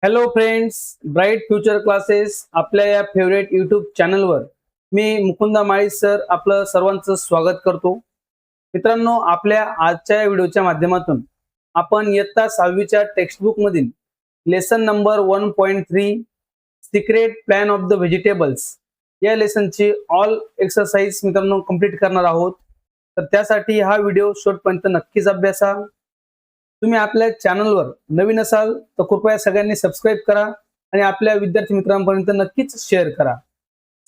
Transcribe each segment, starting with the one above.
Hello friends, bright future classes आपल्या या favourite YouTube चॅनलवर मी मुकुंदा माळी सर आपलं सर्वांचं स्वागत करतो. मित्रांनो, आपल्या आजच्या व्हिडिओच्या माध्यमातून आपण इयत्ता 6वीच्या टेक्स्टबुक मधील lesson number 1.3 secret plan of the vegetables या लेसनची ऑल एक्सरसाइज मित्रांनो कंप्लीट करणार आहोत. तर त्यासाठी हा व्हिडिओ शेवटपर्यंत नक्कीच अभ्यासा. तुम्ही आपल्या चॅनलवर नवीन असाल तर कृपया सगळ्यांनी सबस्क्राईब करा आणि आपल्या विद्यार्थी मित्रांपर्यंत नक्कीच शेअर करा.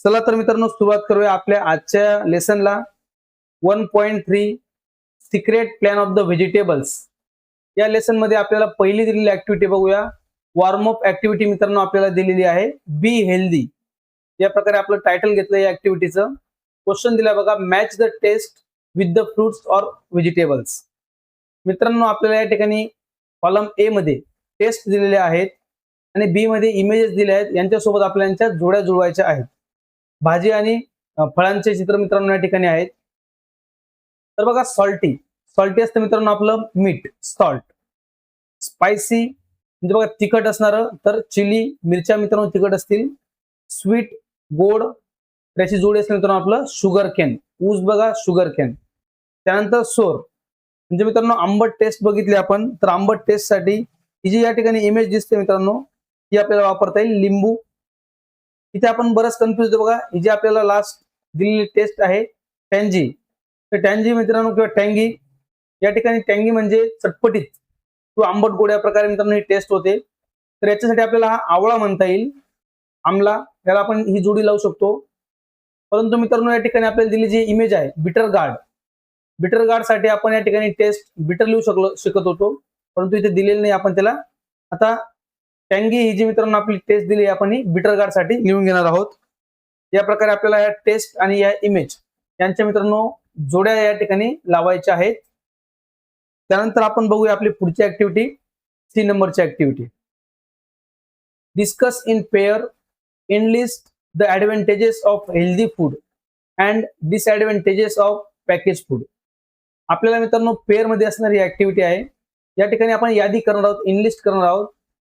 चला तर मित्रांनो, सुरुवात करूया आपल्या आजच्या लेसनला. 1.3 secret plan of the vegetables या लेसन मध्ये आपल्याला पहिली दिलेली ऍक्टिव्हिटी बघूया. वॉर्मअप ऍक्टिव्हिटी मित्रांनो आपल्याला दिलेली आहे, बी हेल्दी. या प्रकारे आपलं टायटल घेतलं या ऍक्टिव्हिटीचं. क्वेश्चन दिला बघा, match the taste with the fruits or vegetables. मित्रांनो, आपल्याला या ठिकाणी कॉलम ए मध्ये टेस्ट दिलेले आहेत आणि बी मध्ये इमेजेस दिले आहेत. यांच्यासोबत आपल्याला यांच्या जोड्या जुळवायच्या आहेत. भाजी आणि फळांचे चित्र मित्रांनो या ठिकाणी आहेत. तर बघा, सॉल्टी सॉल्टी असतं मित्रांनो आपलं मीठ, सॉल्ट. स्पायसी म्हणजे बघा तिखट असणारं, तर चिली, मिरच्या मित्रांनो तिखट असतील. स्वीट गोड, त्याची जोडी असते मित्रांनो आपलं शुगर कॅन, ऊस बघा शुगर कॅन. त्यानंतर सोर म्हणजे मित्रांनो आंबट टेस्ट बघितली आपण, तर आंबट टेस्ट साठी ही जी या ठिकाणी इमेज दिसते मित्रांनो, ही आपल्याला वापरता येईल लिंबू. इथे आपण बरंच कन्फ्युज बघा, ही जी आपल्याला लास्ट दिलेली टेस्ट आहे टँजी. तर टँजी मित्रांनो किंवा टँगी, या ठिकाणी टँगी म्हणजे चटपटीत किंवा आंबट गोड या प्रकारे मित्रांनो ही टेस्ट होते. तर याच्यासाठी आपल्याला हा आवळा म्हणता येईल, आमला. त्याला आपण ही जोडी लावू शकतो. परंतु मित्रांनो या ठिकाणी आपल्याला दिली जी इमेज आहे बिटर गार्ड, बिटर गार्ड साठी आपण या ठिकाणी टेस्ट बिटर लिहू शकत होतो, परंतु इथे दिलेलं नाही आपण त्याला. आता टँगी ही जी मित्रांनो आपली टेस्ट दिली आपण ही बिटर गार्ड साठी लिहून घेणार आहोत. या प्रकारे आपल्याला या टेस्ट आणि या इमेज यांच्या मित्रांनो जोड्या या ठिकाणी लावायच्या आहेत. त्यानंतर आपण बघूया आपली पुढची ऍक्टिव्हिटी, सी नंबरची activity. Discuss in pair, enlist the advantages of healthy food and disadvantages of package food. आपल्याला मित्रांनो पेअर मध्ये असणारी ऍक्टिव्हिटी आहे. या ठिकाणी आपण यादी करणार आहोत, इनलिस्ट करणार आहोत.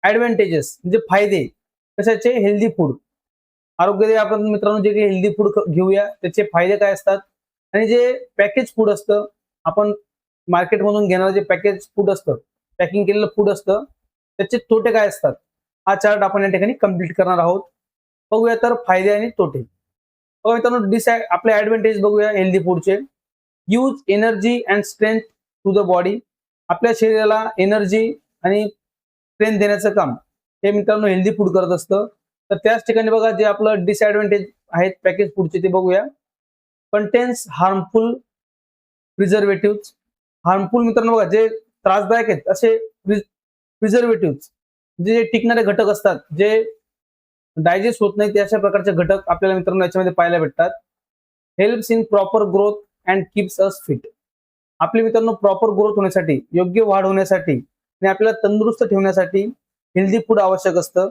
ऍडव्हांटेजेस म्हणजे फायदे कशाचे, हेल्दी फूड, आरोग्यदायी. आपण मित्रांनो जे काही हेल्दी फूड घेऊया त्याचे फायदे काय असतात, आणि जे पॅकेज फूड असतं, आपण मार्केटमधून घेणारं जे पॅकेज फूड असतं, पॅकिंग केलेलं फूड असतं, त्याचे तोटे काय असतात. हा चार्ट आपण या ठिकाणी कम्प्लीट करणार आहोत. बघूया तर फायदे आणि तोटे. बघा मित्रांनो, आपले ऍडव्हांटेज बघूया हेल्दी फूडचे. Use energy and strength to the body. आपल्या शरीराला एनर्जी आणि स्ट्रेंथ देण्याचं काम हे मित्रांनो हेल्दी फूड करत असतं. तर त्याच ठिकाणी बघा जे आपलं डिसएडव्हांटेज आहेत पॅकेज फूडचे ते बघूया. Contains harmful preservative. हार्मफुल मित्रांनो बघा जे त्रासदायक आहेत असे प्रिझर्वेटिव्ह, जे टिकणारे घटक असतात, जे डायजेस्ट होत नाही, अशा प्रकारचे घटक आपल्याला मित्रांनो याच्यामध्ये पाहायला भेटतात. Helps in proper growth and keeps us fit. आपली मित्रांनो प्रॉपर ग्रोथ होण्यासाठी, योग्य वाढ होण्यासाठी आणि आपल्याला तंदुरुस्त ठेवण्यासाठी हेल्दी फूड आवश्यक असतं.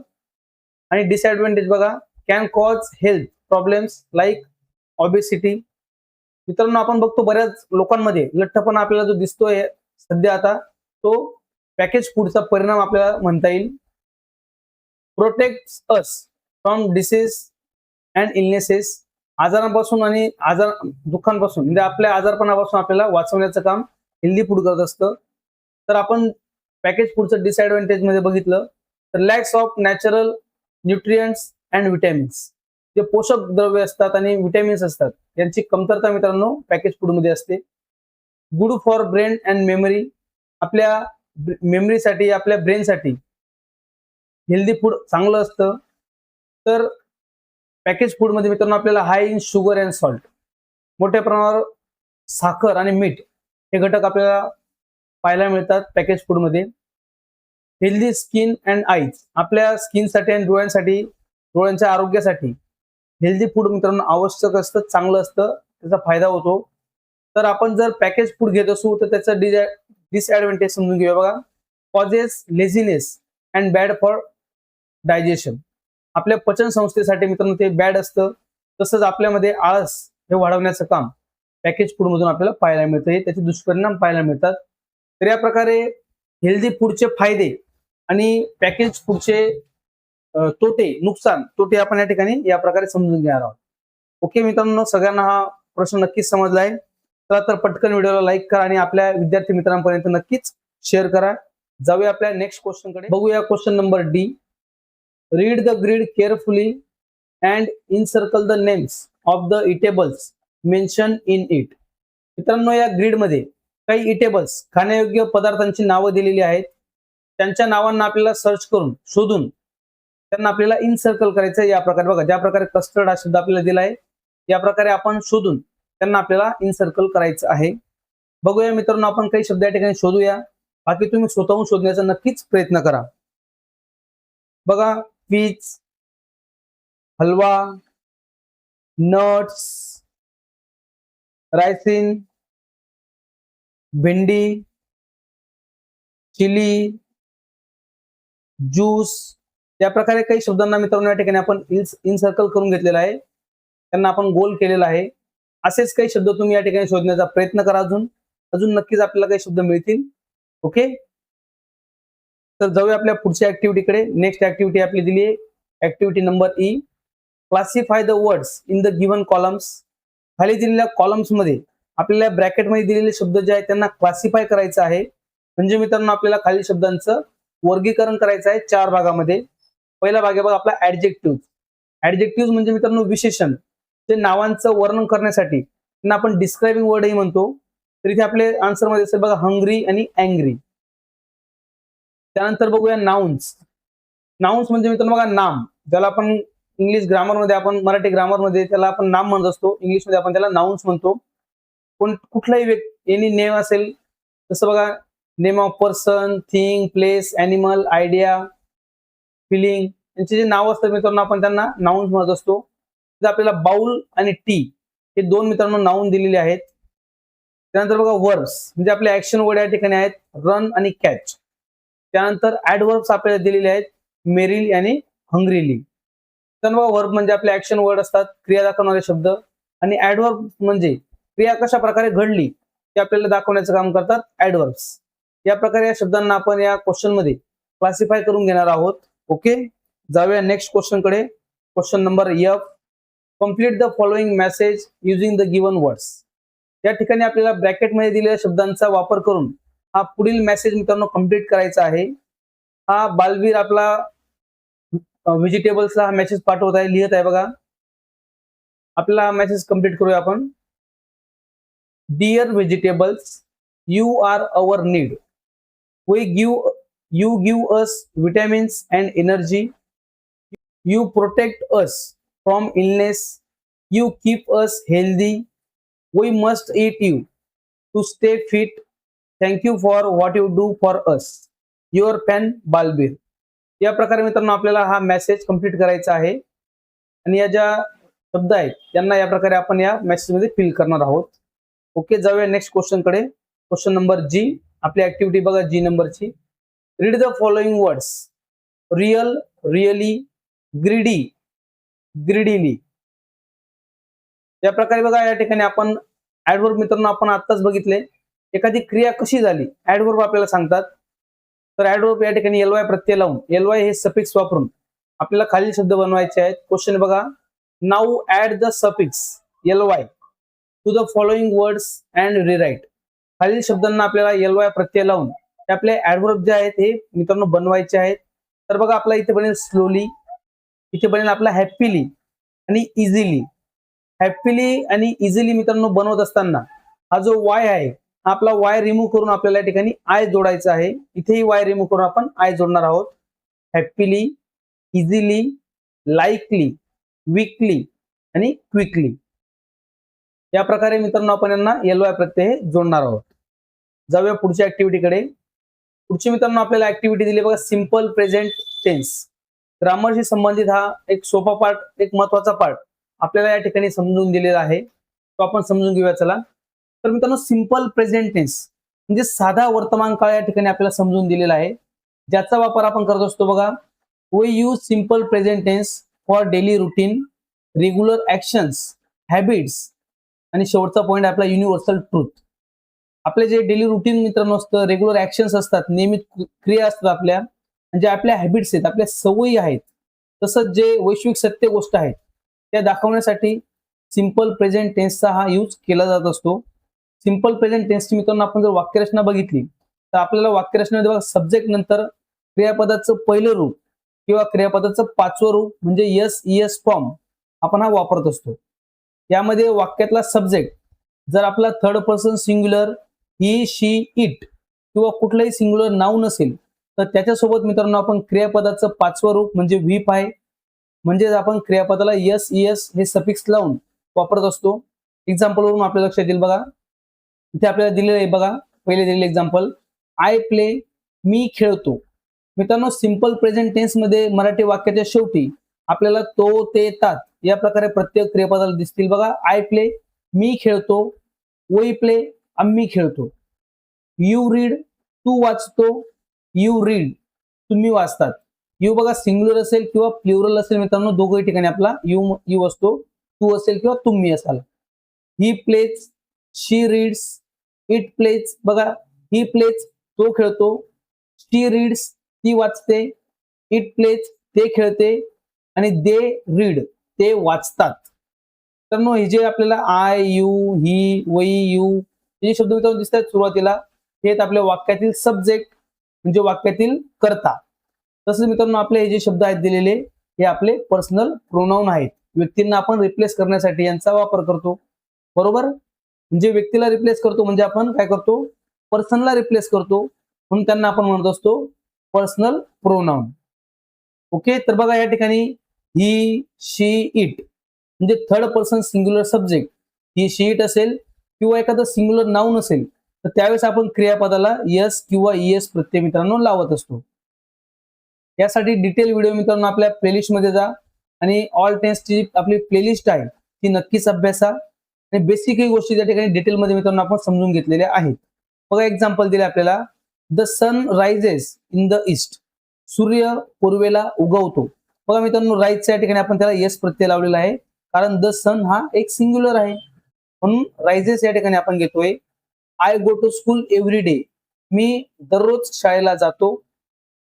आणि डिसएडव्हांटेज बघा, can cause health problems like obesity. मित्रांनो आपण बघतो बऱ्याच लोकांमध्ये लठ्ठपणा आपल्याला जो दिसतोय सध्या आता, तो पॅकेज फूडचा परिणाम आपल्याला म्हणता येईल. Protects us from disease and illnesses. आजारांपासून आणि दुःखांपासून म्हणजे आपल्या आजारपणापासून आपल्याला वाचवण्याचं काम हेल्दी फूड करत असतं. तर आपण पॅकेज फूडचं डिसएडव्हांटेज मध्ये बघितलं तर lacks of natural nutrients and vitamins. जे पोषक द्रव्य असतात आणि विटॅमिन्स असतात यांची कमतरता मित्रांनो पॅकेज फूड मध्ये असते. Good for brain and memory. आपल्या मेमरीसाठी, आपल्या ब्रेनसाठी हेल्दी फूड चांगलं असतं. तर पॅकेज फूड मध्ये मित्रांनो आपल्याला हाय इन शुगर अँड सॉल्ट, मोठ्या प्रमाणावर साखर आणि मीठ हे घटक आपल्याला पाहायला मिळतात पॅकेज फूड मध्ये. Healthy skin and eyes. आपल्या स्किनसाठी आणि डोळ्यांसाठी, डोळ्यांच्या आरोग्यासाठी हेल्दी फूड मित्रांनो आवश्यक असतं, चांगलं असतं, त्याचा फायदा होतो. तर आपण जर पॅकेज फूड घेत असू तर त्याचं डिसएडव्हांटेज समजून घेऊया बघा. Causes laziness and bad for digestion. आपल्या पचन संस्थेसाठी मित्रांनो ते बॅड असतं. तसंच आपल्यामध्ये आळस हे वाढवण्याचं काम पॅकेज फूड मधून आपल्याला पाहायला मिळतं, त्याचे दुष्परिणाम पाहायला मिळतात. तर या प्रकारे हेल्दी फूडचे फायदे आणि पॅकेज फूडचे तोटे, नुकसान, तोटे आपण या ठिकाणी या प्रकारे समजून घेणार आहोत. ओके मित्रांनो, सगळ्यांना हा प्रश्न नक्कीच समजला आहे. चला तर पटकन व्हिडिओला लाईक करा आणि आपल्या विद्यार्थी मित्रांपर्यंत नक्कीच शेअर करा. जाऊया आपल्या नेक्स्ट क्वेश्चन कडे. बघूया question number D. Read the grid carefully and encircle the names of the edibles mention in it. मित्रांनो, या ग्रीड मध्ये काही इटेबल्स, खाण्यायोग्य पदार्थांची नावं दिलेली आहेत. त्यांच्या नावांना आपल्याला सर्च करून, शोधून त्यांना आपल्याला इनसर्कल करायचं. या प्रकारे बघा, ज्या प्रकारे कस्टर्ड हा शब्द आपल्याला दिला आहे, या प्रकारे आपण शोधून त्यांना आपल्याला इनसर्कल करायचं आहे. बघूया मित्रांनो, आपण काही शब्द या ठिकाणी शोधूया. बाकी तुम्ही स्वतःहून शोधण्याचा नक्कीच प्रयत्न करा. बघा, पीच, हलवा, नट्स, रायसिन, भेंडी, चिली, ज्यूस, या प्रकारे काही शब्दांना मित्रांनो या ठिकाणी आपण इनसर्कल करून घेतलेला आहे. त्यांना आपण गोल केलेला आहे. असेच काही शब्द तुम्ही या ठिकाणी शोधण्याचा प्रयत्न करा. अजून नक्कीच आपल्याला काही शब्द मिळतील. ओके, तर जाऊया आपल्या पुढच्या ऍक्टिव्हिटीकडे. नेक्स्ट ऍक्टिव्हिटी आपली दिली आहे activity number E. Classify the words in the given columns. खाली दिलेल्या कॉलम्स मध्ये आपल्याला ब्रॅकेटमध्ये दिलेले शब्द जे आहेत त्यांना क्लासिफाय करायचं आहे. म्हणजे मित्रांनो, आपल्याला खालील शब्दांचं वर्गीकरण करायचं आहे 4 भागामध्ये. पहिला भाग आहे बघा आपला ऍडजेक्टिव्ह. ऍडजेक्टिव्ह म्हणजे मित्रांनो विशेषण, ते नावांचं वर्णन करण्यासाठी त्यांना आपण डिस्क्रायबिंग वर्डही म्हणतो. तर इथे आपले आन्सर मध्ये असेल बघा हंग्री आणि अँग्री. त्यानंतर बघूया नाउन्स. नाउन्स म्हणजे मित्रांनो बघा नाम, ज्याला आपण इंग्लिश ग्रामरमध्ये, आपण मराठी ग्रामरमध्ये त्याला आपण नाम म्हणत असतो. इंग्लिशमध्ये आपण त्याला नाउन्स म्हणतो. कुठलाही व्यक्ती, एनी नेम असेल, जसं बघा name of person, thing, place, animal, idea, feeling, यांचे जे नाव असतात मित्रांनो आपण त्यांना नाउन्स म्हणत असतो. आपल्याला बाउल आणि टी हे 2 मित्रांनो नाउन दिलेले आहेत. त्यानंतर बघा वर्ब्स म्हणजे आपले ऍक्शन वर्ड या ठिकाणी आहेत, रन आणि कॅच. त्यानंतर ऍडवर्ब्स आपल्याला दिलेले आहेत, मेरिली आणि हंग्रीली. त्यानंतर बघा वर्ब म्हणजे आपले ऍक्शन वर्ड असतात, क्रिया दाखवणारे शब्द. आणि ऍडवर्ब म्हणजे क्रिया कशा प्रकारे घडली ते आपल्याला दाखवण्याचं काम करतात ऍडवर्ब्स. या प्रकारे या शब्दांना आपण या क्वेश्चन मध्ये क्लासिफाय करून घेणार आहोत. ओके, जाऊया नेक्स्ट क्वेश्चन कडे. Question number F. Complete the following message using the given words. या ठिकाणी आपल्याला ब्रॅकेटमध्ये दिलेल्या शब्दांचा वापर करून हा पुढील मेसेज मित्रांनो कंप्लीट करायचा आहे. हा बालवीर आपला व्हेजिटेबल्सला हा मेसेज पाठवत आहे, लिहित आहे बघा. आपल्याला हा मेसेज कंप्लीट करूया आपण. Dear vegetables, you are our need. You give us vitamins and energy. You protect us from illness. You keep us healthy. We must eat you to stay fit. Thank you for what you do for us. Your pen Balbir. या प्रकारे मित्रांनो आपल्याला हा message complete करायचा आहे. आणि या ज्या शब्द आहेत त्यांना या प्रकारे आपण या मेसेज मध्ये फिल करणार आहोत. ओके, जाऊया नेक्स्ट क्वेश्चन कडे. क्वेश्चन नंबर जी. आपली ऍक्टिव्हिटी बघा जी नंबरची. Read the following words. Real, really, greedy, greedily. या प्रकारे बघा या ठिकाणी आपण ऍडवर्ब मित्रांनो आपण आत्ताच बघितले. एखादी क्रिया कशी झाली ऍडवर्ब आपल्याला सांगतात. तर ऍडवर्ब या ठिकाणी एलवाय प्रत्यय लावून, एलवाय हे सफिक्स वापरून आपल्याला खालील शब्द बनवायचे आहेत. क्वेश्चन बघा. Now add the suffix L Y to the following words and rewrite. खालील शब्दांना आपल्याला एलवाय प्रत्यय लावून आपले ऍडवर्ब जे आहेत हे मित्रांनो बनवायचे आहेत. तर बघा आपला इथे बनेल स्लोली, इथे बनेल आपला हॅपीली आणि इझिली. हॅपीली आणि इझिली मित्रांनो बनवत असताना हा जो वाय आहे आपला वाय रिमूव्ह करून आपल्याला या ठिकाणी आय जोडायचा आहे. इथेही वाय रिमूव्ह करून आपण आय जोडणार आहोत. हॅपीली, इझिली, लाईकली, वीकली आणि क्विकली. या प्रकारे मित्रांनो आपण यांना एलवाय प्रत्यय जोडणार आहोत. जाऊया पुढच्या ऍक्टिव्हिटीकडे. पुढची मित्रांनो आपल्याला ऍक्टिव्हिटी दिली बघा सिंपल प्रेझेंट टेन्स. ग्रामरशी संबंधित हा एक सोपा पार्ट, एक महत्वाचा पार्ट आपल्याला या ठिकाणी समजून दिलेला आहे. तो आपण समजून घेऊया चला. तर मित्रांनो सिंपल प्रेझेंट टेन्स म्हणजे साधा वर्तमान काळ या ठिकाणी आपल्याला समजून दिलेला आहे, ज्याचा वापर आपण करत असतो बघा. We use simple present tense for daily routine, regular actions, habits आणि शेवटचा पॉईंट आपला युनिव्हर्सल ट्रूथ. आपले जे डेली रुटीन मित्रांनो असतं, रेग्युलर ऍक्शन्स असतात, नियमित क्रिया असतात आपल्या, म्हणजे आपल्या हॅबिट्स आहेत, आपल्या सवयी आहेत, तसंच जे वैश्विक सत्य गोष्ट आहेत त्या दाखवण्यासाठी सिंपल प्रेझेंट टेन्सचा हा यूज केला जात असतो. सिंपल प्रेझेंट टेन्सची मित्रांनो आपण जर वाक्यरचना बघितली तर आपल्याला वाक्यरचनेमध्ये बघा सब्जेक्ट नंतर क्रियापदाचं पहिलं रूप किंवा क्रियापदाचं पाचवं रूप म्हणजे यस इयस फॉर्म आपण हा वापरत असतो. यामध्ये वाक्यातला सब्जेक्ट जर आपला third person singular he she it किंवा कुठलंही सिंग्युलर नाउन नसेल तर त्याच्यासोबत मित्रांनो आपण क्रियापदाचं पाचवं रूप म्हणजे व्हीप आहे म्हणजे आपण क्रियापदाला यस इयस हे सफिक्स लावून वापरत असतो. एक्झाम्पल वरून आपल्या लक्षात येईल बघा. इथे आपल्याला दिलेलं आहे बघा, पहिले दिलेलं एक्झाम्पल आय प्ले मी खेळतो. मित्रांनो सिंपल प्रेझेंट टेन्स मध्ये मराठी वाक्याच्या शेवटी आपल्याला तो ते तात या प्रकारे प्रत्येक क्रियापदाला दिसतील बघा. आय प्ले मी खेळतो, वी प्ले आम्ही खेळतो, यू रीड तू वाचतो, यू रीड तुम्ही वाचतात. यू बघा सिंग्युलर असेल किंवा प्लुरल असेल मित्रांनो दोघही ठिकाणी आपला यू यू असतो, तू असेल किंवा तुम्ही असाल. He plays, she reads, it plays बघा ही प्लेज तो खेळतो, शी रीड्स ती वाचते, इट प्लेज ते खेळते आणि दे रीड ते वाचतात. तर मग हे जे आपल्याला आय यू ही वै यू हे शब्द मित्रांनो दिसतात सुरुवातीला हे आहेत आपल्या वाक्यातील सब्जेक्ट म्हणजे वाक्यातील कर्ता. तसंच मित्रांनो आपले हे जे शब्द आहेत दिलेले हे आपले पर्सनल प्रोनाउन आहेत. व्यक्तींना आपण रिप्लेस करण्यासाठी यांचा वापर करतो बरोबर. म्हणजे व्यक्तीला रिप्लेस करतो म्हणजे आपण काय करतो पर्सनला रिप्लेस करतो म्हणून त्यांना आपण म्हणत असतो पर्सनल प्रोनाउन. ओके तर बघा या ठिकाणी ही शी इट म्हणजे third person singular subject he she it असेल किंवा एखादं सिंग्युलर नाउन असेल तर त्यावेळेस आपण क्रियापदाला यस किंवा इएस प्रत्यय मित्रांनो लावत असतो. यासाठी डिटेल व्हिडिओ मित्रांनो आपल्या प्लेलिस्ट मध्ये जा आणि ऑल टेन्सची आपली प्लेलिस्ट आहे ती नक्कीच अभ्यासा आणि बेसिक गोष्टी त्या ठिकाणी डिटेलमध्ये मित्रांनो आपण समजून घेतलेल्या आहेत. बघा एक्झाम्पल दिले आपल्याला the sun rises in the east सूर्य पूर्वेला उगवतो. बघा मित्रांनो राईजच्या ठिकाणी आपण त्याला यस प्रत्यय लावलेला आहे कारण द सन हा एक सिंग्युलर आहे म्हणून रायझेस या ठिकाणी आपण घेतोय. I go to school every day मी दररोज शाळेला जातो.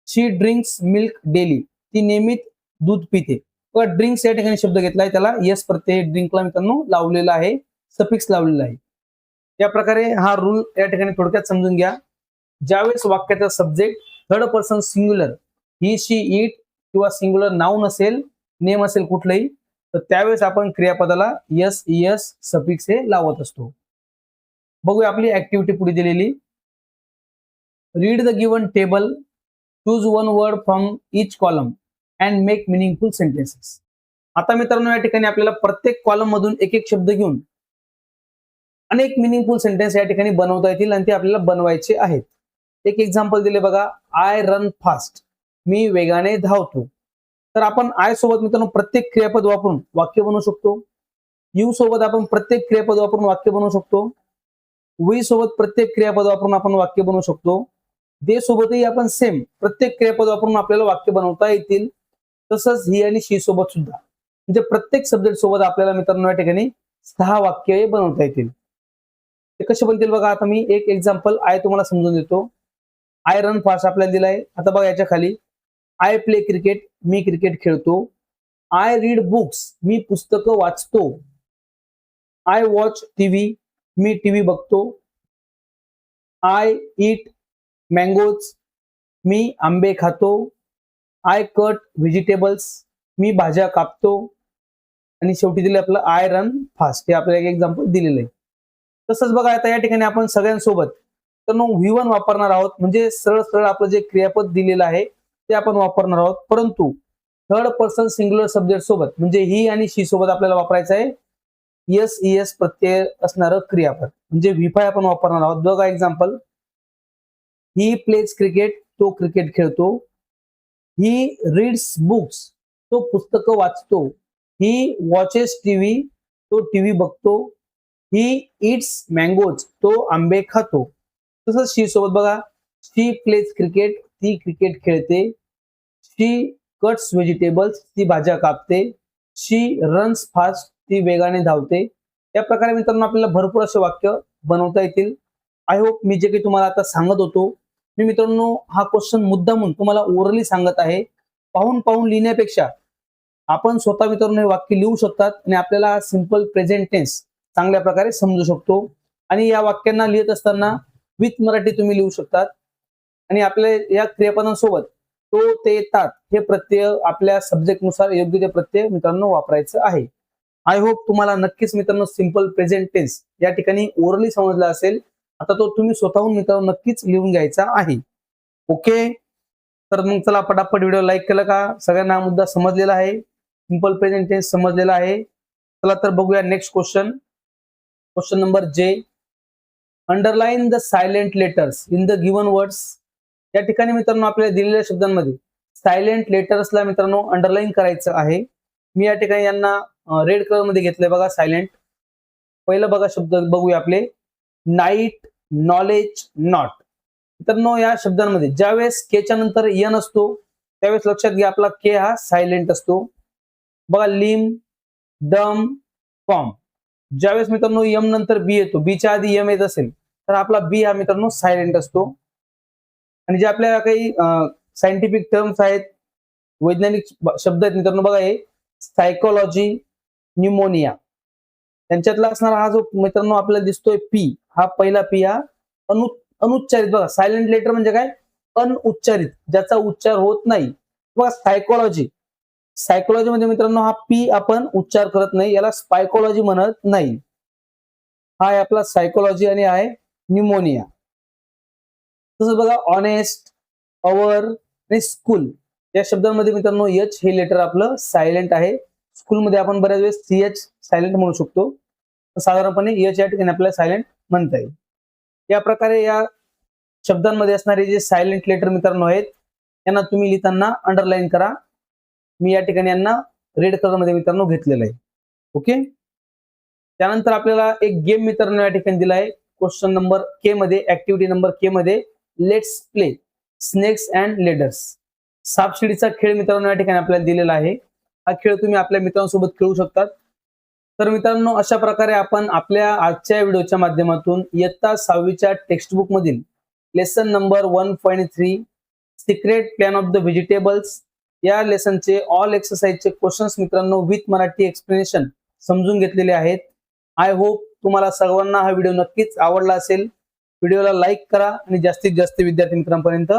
शी ड्रिंक्स मिल्क डेली ती नियमित दूध पिते. बघा ड्रिंक्स या ठिकाणी शब्द घेतलाय त्याला यस प्रत्यय ड्रिंकला मित्रांनो लावलेला आहे सफिक्स लावलेला आहे. या प्रकारे हा रूल या ठिकाणी थोडक्यात समजून घ्या. ज्यावेळेस वाक्याचा subject third person singular he she it किंवा सिंग्युलर नाउन असेल नेम असेल कुठलंही तर त्यावेळेस आपण क्रियापदाला यस इयस सफिक्स हे लावत असतो. बघूया आपली ऍक्टिव्हिटी पुढे दिलेली. Read the given table, choose one word from each column and make meaningful sentences. आता मित्रांनो या ठिकाणी आपल्याला प्रत्येक कॉलम मधून एक एक शब्द घेऊन अनेक मिनिंगफुल सेंटेन्स या ठिकाणी बनवता येतील आणि ते आपल्याला बनवायचे आहेत. एक एक्झाम्पल दिले बघा आय रन फास्ट मी वेगाने धावतो. तर आपण आय सोबत मित्रांनो प्रत्येक क्रियापद वापरून वाक्य बनवू शकतो. यू सोबत आपण प्रत्येक क्रियापद वापरून वाक्य बनवू शकतो. वी सोबत प्रत्येक क्रियापद वापरून आपण वाक्य बनवू शकतो. दे सोबतही आपण सेम प्रत्येक क्रियापद वापरून आपल्याला वाक्य बनवता येतील. तसंच ही आणि शी सोबत सुद्धा म्हणजे प्रत्येक सब्जेक्ट सोबत आपल्याला मित्रांनो या ठिकाणी 6 वाक्य बनवता येतील. ते कसे बनतील बघा. आता मी एक एक्झाम्पल आय तुम्हाला समजून देतो. आय रन फास्ट आपल्याला दिलाय. आता बघा याच्या खाली I play cricket me cricket खेळतो. आय रीड बुक्स मी पुस्तकं वाचतो. I watch TV me TV बघतो. आय ईट मँगोज मी आंबे खातो. आय कट व्हेजिटेबल्स मी भाज्या कापतो. आणि शेवटी दिले आपलं आय रन फास्ट हे आपल्याला एक एक्झाम्पल दिलेलं आहे. तसंच बघा आता या ठिकाणी आपण सगळ्यांसोबत तर मग V1 वापरणार आहोत म्हणजे सरळ सरळ आपलं जे क्रियापद दिलेलं आहे ते आपण वापरणार आहोत. परंतु थर्ड पर्सन सिंग्युलर सब्जेक्ट सोबत म्हणजे ही आणि शी सोबत आपल्याला वापरायचं आहे यस इयस प्रत्यय असणारं क्रियापद म्हणजे V5 आपण वापरणार आहोत. बघा एक्झाम्पल ही प्लेज क्रिकेट तो क्रिकेट खेळतो. ही रीड्स बुक्स तो पुस्तकं वाचतो. ही वॉचेस टीव्ही तो टीव्ही बघतो. ही इट्स मँगोज तो आंबे खातो. तसंच शी सोबत बघा शी प्लेज क्रिकेट ती क्रिकेट खेळते. शी कट्स व्हेजिटेबल्स ती भाज्या कापते. शी रन्स फास्ट ती वेगाने धावते. या प्रकारे मित्रांनो आपल्याला भरपूर असे वाक्य बनवता येतील. आय होप मी जे काही तुम्हाला आता सांगत होतो मी मित्रांनो हा क्वेश्चन मुद्दामून तुम्हाला ओरली सांगत आहे. पाहून पाहून लिहिण्यापेक्षा आपण स्वतः मित्रांनो हे वाक्य लिहू शकतात आणि आपल्याला सिंपल प्रेझेंट टेन्स चांगल्या प्रकारे समजू शकतो. आणि या वाक्यांना लिहित असताना विथ मराठी तुम्ही लिहू शकतात. आणि आपल्या या क्रियापदांसोबत तो, ते, तात हे प्रत्यय आपल्या सब्जेक्टनुसार योग्य ते प्रत्यय मित्रांनो वापरायचं आहे. आय होप तुम्हाला नक्कीच मित्रांनो सिंपल प्रेझेंट टेन्स या ठिकाणी ओरली समजला असेल. आता तो तुम्ही स्वतःहून मित्रांनो नक्कीच लिहून घ्यायचा आहे. ओके, तर मग चला पटापट व्हिडिओ लाईक केला का? सगळ्यांना हा मुद्दा समजलेला आहे, सिंपल प्रेझेंट टेन्स समजलेला आहे. चला तर बघूया नेक्स्ट क्वेश्चन. क्वेश्चन नंबर जे, underline the silent letters in the given words. या ठिकाणी मित्रांनो आपल्याला दिलेल्या शब्दांमध्ये सायलेंट लेटर्सला मित्रांनो अंडरलाईन करायचं आहे. मी या ठिकाणी यांना रेड कलर मध्ये घेतलंय बघा सायलेंट. पहिलं बघा शब्द बघूया आपले, नाईट, नॉलेज, नॉट. मित्रांनो या शब्दांमध्ये ज्यावेळेस केच्या नंतर यन असतो त्यावेळेस लक्षात घ्या आपला के हा सायलेंट असतो. बघा लिम, डम, फॉर्म. ज्यावेळेस मित्रांनो यम नंतर बी येतो, बीच्या आधी यम येत असेल तर आपला बी हा मित्रांनो सायलेंट असतो. आणि जे आपल्या काही सायंटिफिक टर्म्स आहेत, वैज्ञानिक शब्द आहेत मित्रांनो, बघा हे सायकोलॉजी, न्यूमोनिया, त्यांच्यातला असणारा हा जो मित्रांनो आपल्याला दिसतोय पी, हा पहिला पी हा अनुच्चारित. बघा सायलेंट लेटर म्हणजे काय? अनउच्चारित, ज्याचा उच्चार होत नाही. बघा सायकोलॉजी, सायकोलॉजी मध्ये मित्रांनो हा पी आपण उच्चार करत नाही, याला स्पायकोलॉजी म्हणत नाही. हा आहे आपला सायकोलॉजी आणि आहे न्यूमोनिया. तसंच बघा ऑनेस्ट, अवर आणि स्कूल या शब्दांमध्ये मित्रांनो एच हे लेटर आपलं सायलेंट आहे. स्कूलमध्ये आपण बऱ्याच वेळेस सीएच सायलेंट म्हणू शकतो, साधारणपणे एच या ठिकाणी आपल्याला सायलेंट म्हणता येईल. या प्रकारे या शब्दांमध्ये असणारे जे सायलेंट लेटर मित्रांनो आहेत यांना तुम्ही लिहिताना अंडरलाईन करा. मी या ठिकाणी यांना रेड कलर मध्ये मित्रांनो घेतलेलं आहे. ओके, त्यानंतर आपल्याला एक गेम मित्रांनो या ठिकाणी दिला आहे. क्वेश्चन नंबर के मध्ये, ऍक्टिव्हिटी नंबर के मध्ये, let's play snakes and ladders. सापशिडीचा खेळ मित्रांनो या ठिकाणी आपल्याला दिलेला आहे. हा खेळ तुम्ही आपल्या मित्रांसोबत खेळू शकतात. तर मित्रांनो अशा प्रकारे आपण आपल्या आजच्या व्हिडिओच्या माध्यमातून इयत्ता 6वीच्या टेक्स्टबुक मधील lesson number 1.3 secret plan of the vegetables या लेसनचे ऑल एक्सरसाइजचे क्वेश्चन्स मित्रांनो विथ मराठी एक्सप्लेनेशन समजून घेतलेले आहेत. आय होप तुम्हाला सर्वांना हा व्हिडिओ नक्कीच आवडला असेल. व्हिडिओला लाईक करा आणि जास्तीत जास्त विद्यार्थी मित्रांपर्यंत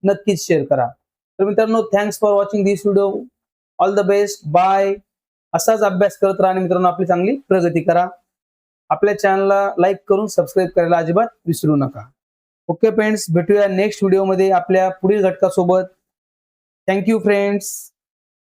नक्कीच शेअर करा. तर मित्रांनो thanks for watching this video. All the best, bye. असाच अभ्यास करत राहा आणि मित्रांनो आपली चांगली प्रगती करा. आपल्या चॅनलला लाईक करून सबस्क्राईब करायला अजिबात विसरू नका. ओके फ्रेंड्स, भेटूया नेक्स्ट व्हिडिओमध्ये आपल्या पुढील घटकासोबत. Thank you friends.